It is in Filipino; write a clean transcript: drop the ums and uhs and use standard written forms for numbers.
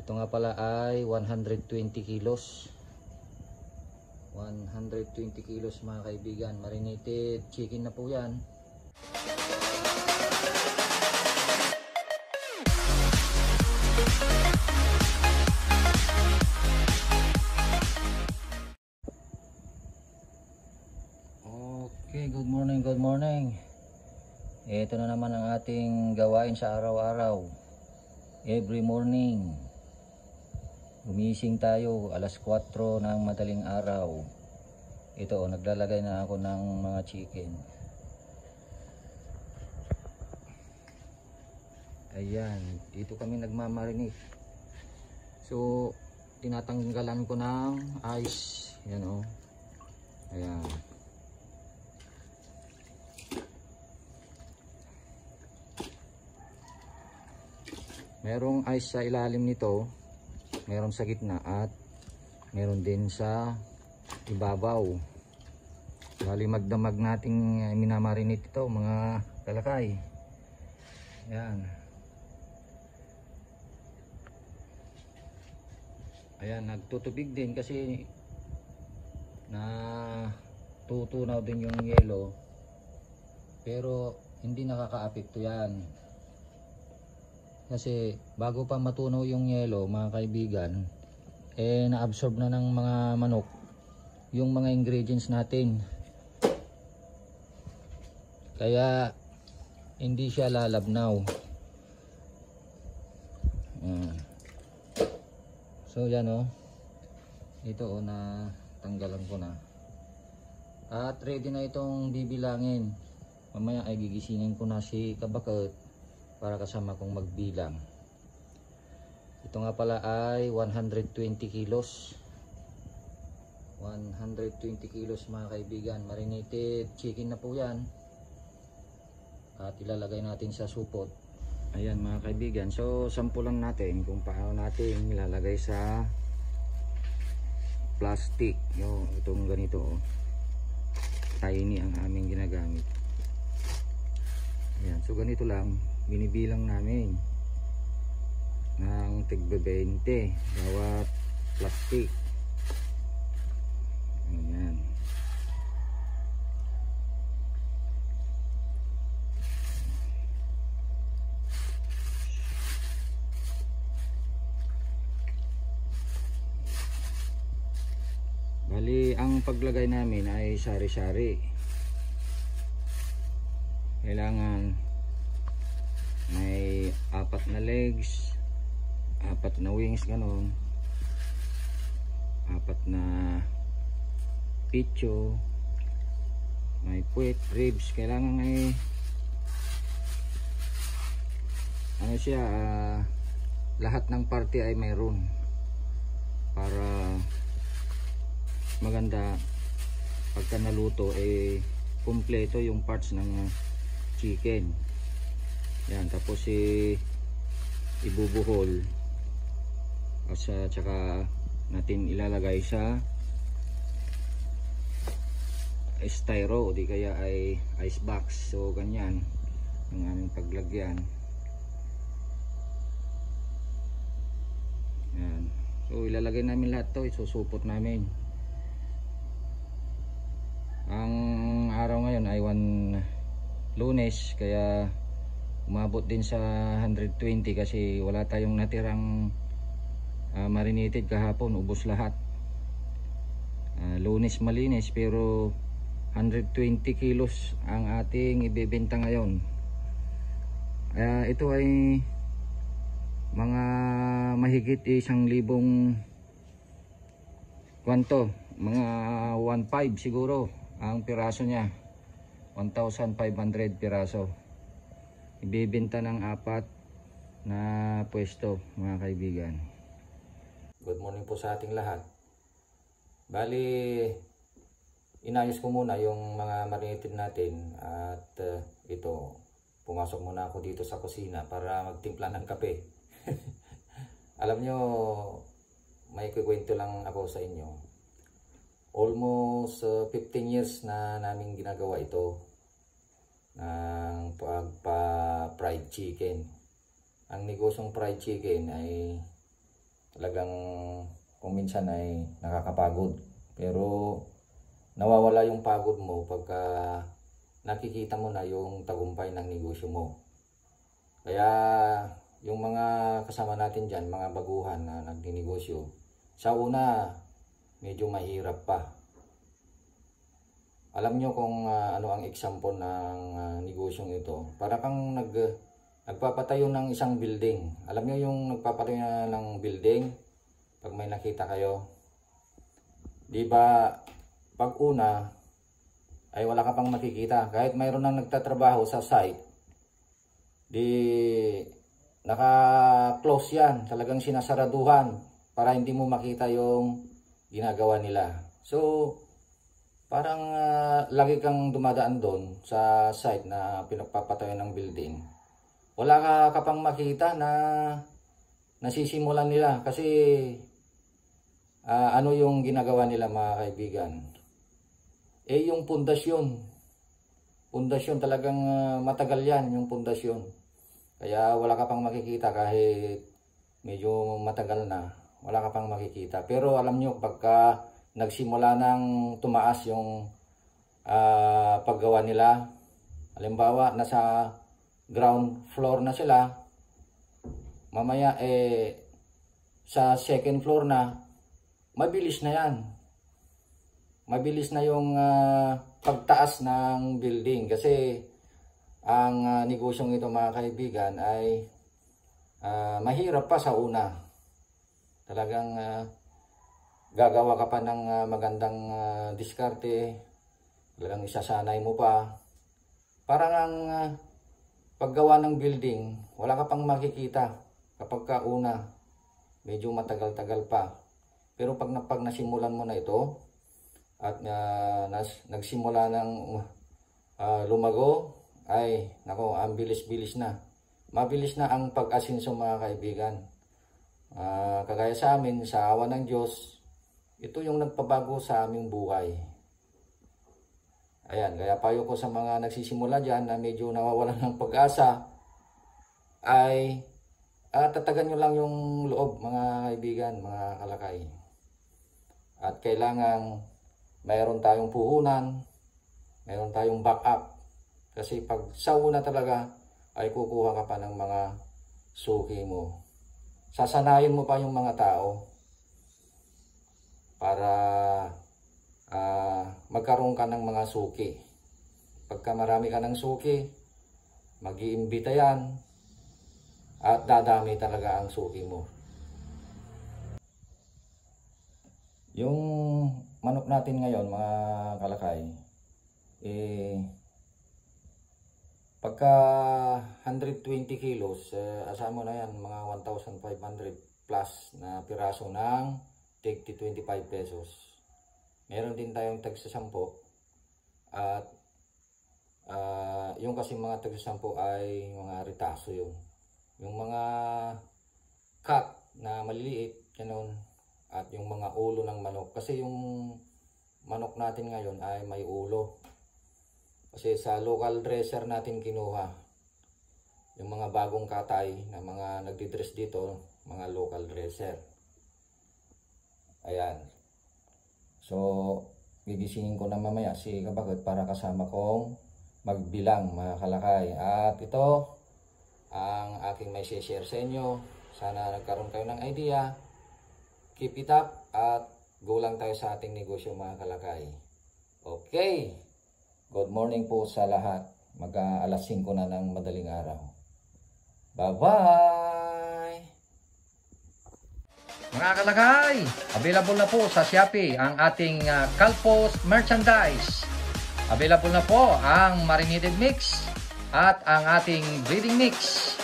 Ito nga pala ay 120 kilos. 120 kilos mga kaibigan. Marinated chicken na po yan. Okay, good morning, good morning. Ito na naman ang ating gawain sa araw-araw. Every morning, gumising tayo alas 4 ng madaling araw. Ito, naglalagay na ako ng mga chicken. Ayan, dito kami nagmamarinate. So, tinatanggalan ko ng ice. Yan o. Ayan. Merong ice sa ilalim nito, meron sa gitna at meron din sa ibabaw. Bali magdamag nating minamarinate ito mga kalakay. Ayan. Ayan, nagtutubig din kasi na tutunaw din yung yelo, pero hindi nakakaapekto yan. Kasi bago pa matunaw yung yelo mga kaibigan, na-absorb na ng mga manok yung mga ingredients natin. Kaya hindi siya lalabnaw. So yan o. Ito o, na tanggalan ko na. At ready na itong bibilangin. Mamaya ay gigisingin ko na si Kabakot para kasama kong magbilang. Ito nga pala ay 120 kilos. 120 kilos mga kaibigan. Marinated chicken na po yan. At ilalagay natin sa supot. Ayan mga kaibigan. So sampulan natin kung paano natin ilalagay sa plastic. Itong ganito oh. Tiny ang aming ginagamit. Ayan. So ganito lang. Binibilang namin ng tigbe 20 bawat plastic. Ayan. Bali ang paglagay namin ay sari-sari. Kailangan may 4 na legs, 4 na wings, ganon, 4 na picho, may puwet, ribs. Kailangan ay ano siya, lahat ng parte ay mayroon para maganda pagka naluto kumpleto yung parts ng chicken. Yan, tapos ibubuhol at saka natin ilalagay sa styro, di kaya ay ice box. So ganyan ang aming paglagyan. Yan. So ilalagay namin lahat to, isusupot namin. Ang araw ngayon ay Lunes, kaya umabot din sa 120 kasi wala tayong natirang marinated kahapon, ubos lahat. Lunes malinis pero 120 kilos ang ating ibebenta ngayon. Ito ay mga mahigit 1,000 kwanto, mga 1.5 siguro ang piraso niya. 1,500 piraso. Ibebenta ng 4 na pwesto mga kaibigan. Good morning po sa ating lahat. Bali, inayos ko muna yung mga marinated natin at ito, pumasok muna ako dito sa kusina para magtimpla ng kape. Alam nyo, may kukwento lang ako sa inyo. Almost 15 years na namin ginagawa ito ng pagpa-fried chicken. Ang negosyong fried chicken ay talagang kung minsan ay nakakapagod. Pero nawawala yung pagod mo pagka nakikita mo na yung tagumpay ng negosyo mo. Kaya yung mga kasama natin dyan, mga baguhan na nagninegosyo, sa una medyo mahirap pa. Alam nyo kung ano ang example ng negosyong ito. Para kang nagpapatayo ng isang building. Alam nyo yung nagpapatayo ng building, pag may nakita kayo, di ba pag una ay wala ka pang makikita. Kahit mayroon nang nagtatrabaho sa site, di naka-close yan. Talagang sinasaraduhan para hindi mo makita yung ginagawa nila. So, parang lagi kang dumadaan doon sa site na pinagpapatayo ng building. Wala ka pang makita na nasisimulan nila. Kasi ano yung ginagawa nila, mga kaibigan? Yung pundasyon. Pundasyon talagang matagal yan, yung pundasyon. Kaya wala ka pang makikita kahit medyo matagal na. Wala ka pang makikita. Pero alam nyo, pagka nagsimula ng tumaas yung paggawa nila, halimbawa nasa ground floor na sila, mamaya sa second floor na, mabilis na yan. Mabilis na yung pagtaas ng building. Kasi ang negosyong ito, mga kaibigan, ay mahirap pa sa una. Talagang gagawa ka pa ng magandang diskarte, talagang isasanay mo pa. Parang ang paggawa ng building, wala ka pang makikita kapag kauna, medyo matagal-tagal pa. Pero pag nasimulan mo na ito at nagsimula ng lumago, ay nako, ang bilis-bilis na. Mabilis na ang pag-asenso, mga kaibigan. Kagaya sa amin, sa awa ng Diyos, ito yung nagpabago sa aming buhay. Ayan, kaya payo ko sa mga nagsisimula dyan na medyo nawawalan ng pag-asa, ay tatagan nyo lang yung loob, mga kaibigan, mga kalakay. At kailangan mayroon tayong puhunan, mayroon tayong backup. Kasi pag sa una talaga ay kukuha ka pa ng mga suki mo. Sasanayin mo pa yung mga tao para magkaroon ka ng mga suki. Pagka marami ka ng suki, mag-iimbita yan at dadami talaga ang suki mo. Yung manok natin ngayon, mga kalakay, pagka 120 kilos, asama mo na yan, mga 1,500 plus na piraso ng tig 25 pesos. Meron din tayong tag sa 10. At yung kasi mga tag sa 10 ay mga ritaso yun. Yung mga cut na maliliit, ganun. At yung mga ulo ng manok. Kasi yung manok natin ngayon ay may ulo. Kasi sa local dresser natin kinuha. Yung mga bagong katay na mga nagdi-dress dito, mga local dresser. Ayan. So, gigisingin ko na mamaya si Kabagot para kasama kong magbilang, mga kalakay. At ito ang aking may share sa inyo. Sana nagkaroon kayo ng idea. Keep it up at go lang tayo sa ating negosyo, mga kalakay. Okay. Good morning po sa lahat. Mag-alas 5 na ng madaling araw. Bye-bye! Mga kalakay, available na po sa Shopee ang ating Calpos merchandise. Available na po ang marinated mix at ang ating breeding mix.